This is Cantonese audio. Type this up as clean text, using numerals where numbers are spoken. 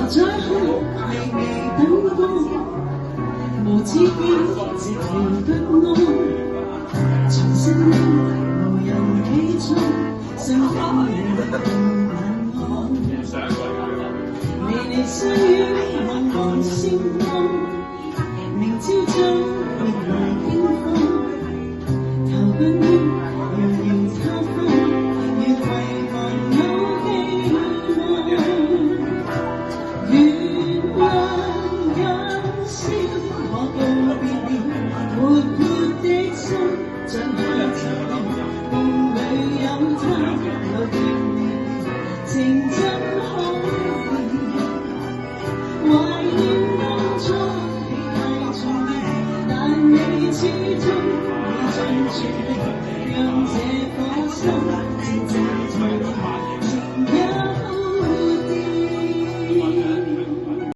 再看等過，無止境直條不安，重新的無人企中，想跟你共晚安。離離相遇茫茫星光，明朝早亦來輕放，投奔於遙遙他方，越遺忘有希望。月亮今宵可告別了，活潑的心像下沉夢裏有他，有別離情真可憐。懷念當初你太重要，但你始終已盡全力，讓這